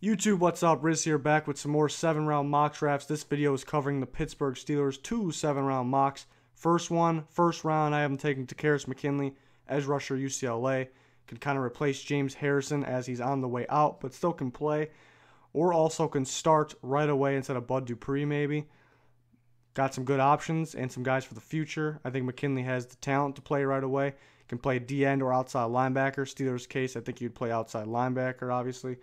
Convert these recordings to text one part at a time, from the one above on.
YouTube, what's up? Riz here, back with some more 7-round mock drafts. This video is covering the Pittsburgh Steelers 2 7-round mocks. First round, I have him taking Takkarist McKinley, edge rusher, UCLA. Can kind of replace James Harrison as he's on the way out, but still can play. Or also can start right away instead of Bud Dupree maybe. Got some good options and some guys for the future. I think McKinley has the talent to play right away. Can play D-end or outside linebacker. Steelers' case, I think he would play outside linebacker, obviously.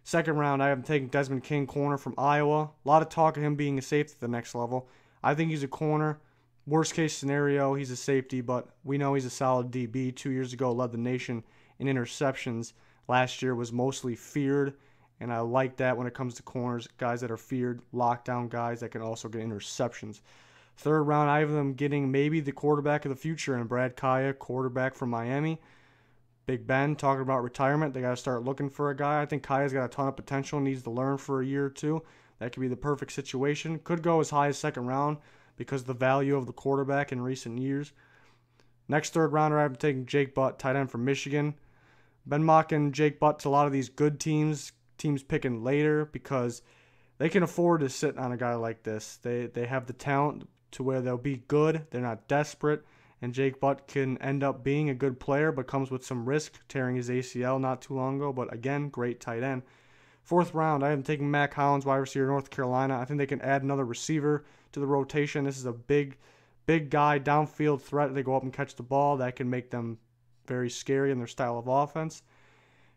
Second round, I am taking Desmond King, corner from Iowa. A lot of talk of him being a safety at the next level. I think he's a corner. Worst case scenario, he's a safety, but we know he's a solid DB. 2 years ago, led the nation in interceptions. Last year was mostly feared, and I like that when it comes to corners. Guys that are feared, lockdown guys that can also get interceptions. Third round, I have them getting maybe the quarterback of the future in Brad Kaya, quarterback from Miami. Big Ben talking about retirement. They got to start looking for a guy. I think Kaya's got a ton of potential, needs to learn for a year or two. That could be the perfect situation. Could go as high as second round because of the value of the quarterback in recent years. Next third rounder, I'm taking Jake Butt, tight end from Michigan. Been mocking Jake Butt to a lot of these good teams picking later because they can afford to sit on a guy like this. They have the talent to where they'll be good. They're not desperate. And Jake Butt can end up being a good player, but comes with some risk, tearing his ACL not too long ago. But again, great tight end. Fourth round, I am taking Mack Hollins, wide receiver, North Carolina. I think they can add another receiver to the rotation. This is a big guy, downfield threat. They go up and catch the ball. That can make them very scary in their style of offense.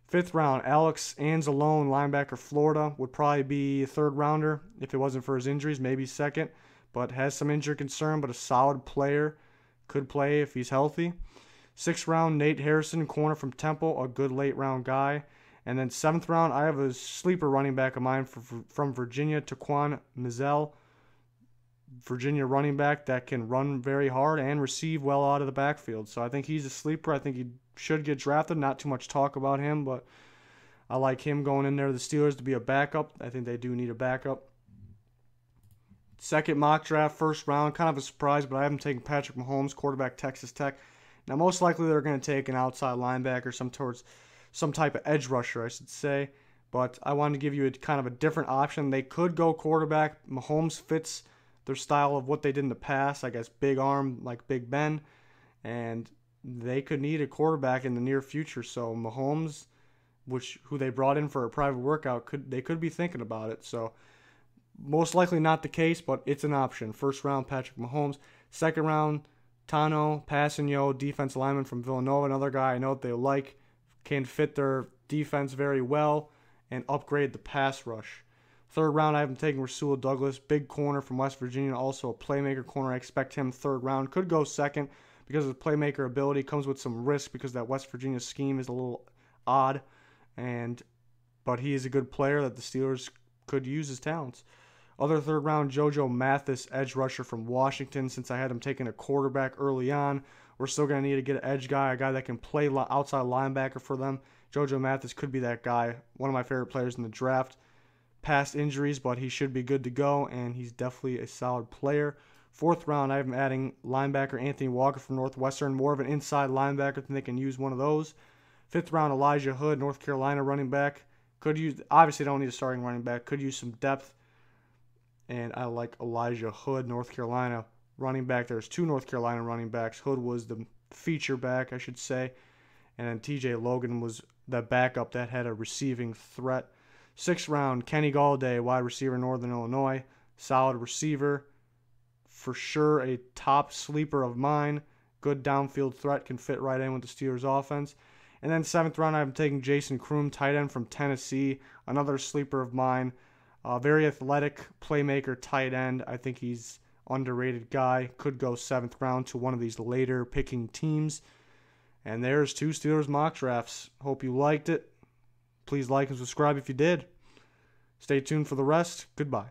Fifth round, Alex Anzalone, linebacker, Florida, would probably be a third rounder if it wasn't for his injuries, maybe second. But has some injury concern, but a solid player. Could play if he's healthy. Sixth round, Nate Harrison, corner from Temple, a good late round guy. And then seventh round, I have a sleeper running back of mine from Virginia, Taquan Mizell. Virginia running back that can run very hard and receive well out of the backfield. So I think he's a sleeper. I think he should get drafted. Not too much talk about him, but I like him going in there to the Steelers to be a backup. I think they do need a backup. Second mock draft, first round, kind of a surprise, but I haven't taken Patrick Mahomes, quarterback, Texas Tech. Now, most likely they're going to take an outside linebacker, some type of edge rusher, I should say. But I wanted to give you kind of a different option. They could go quarterback. Mahomes fits their style of what they did in the past, I guess big arm like Big Ben. And they could need a quarterback in the near future. So Mahomes, who they brought in for a private workout, they could be thinking about it. So most likely not the case, but it's an option. First round, Patrick Mahomes. Second round, Tano Passanio, defense lineman from Villanova. Another guy I know that they like, can fit their defense very well and upgrade the pass rush. Third round, I have him taking Rasul Douglas, big corner from West Virginia, also a playmaker corner. I expect him third round. Could go second because of his playmaker ability. Comes with some risk because that West Virginia scheme is a little odd. But he is a good player that the Steelers could use his talents. Other third round, JoJo Mathis, edge rusher from Washington. Since I had him taking a quarterback early on, we're still going to need to get an edge guy, a guy that can play outside linebacker for them. JoJo Mathis could be that guy, one of my favorite players in the draft. Past injuries, but he should be good to go, and he's definitely a solid player. Fourth round, I have him adding linebacker Anthony Walker from Northwestern, more of an inside linebacker than they can use one of those. Fifth round, Elijah Hood, North Carolina running back. Obviously don't need a starting running back, could use some depth. And I like Elijah Hood, North Carolina running back. There's two North Carolina running backs. Hood was the feature back, I should say. And then TJ Logan was the backup that had a receiving threat. Sixth round, Kenny Galladay, wide receiver, Northern Illinois. Solid receiver. For sure a top sleeper of mine. Good downfield threat, can fit right in with the Steelers offense. And then seventh round, I'm taking Jason Kroom, tight end from Tennessee. Another sleeper of mine. Very athletic playmaker, tight end. I think he's underrated guy. Could go seventh round to one of these later picking teams. And there's two Steelers mock drafts. Hope you liked it. Please like and subscribe if you did. Stay tuned for the rest. Goodbye.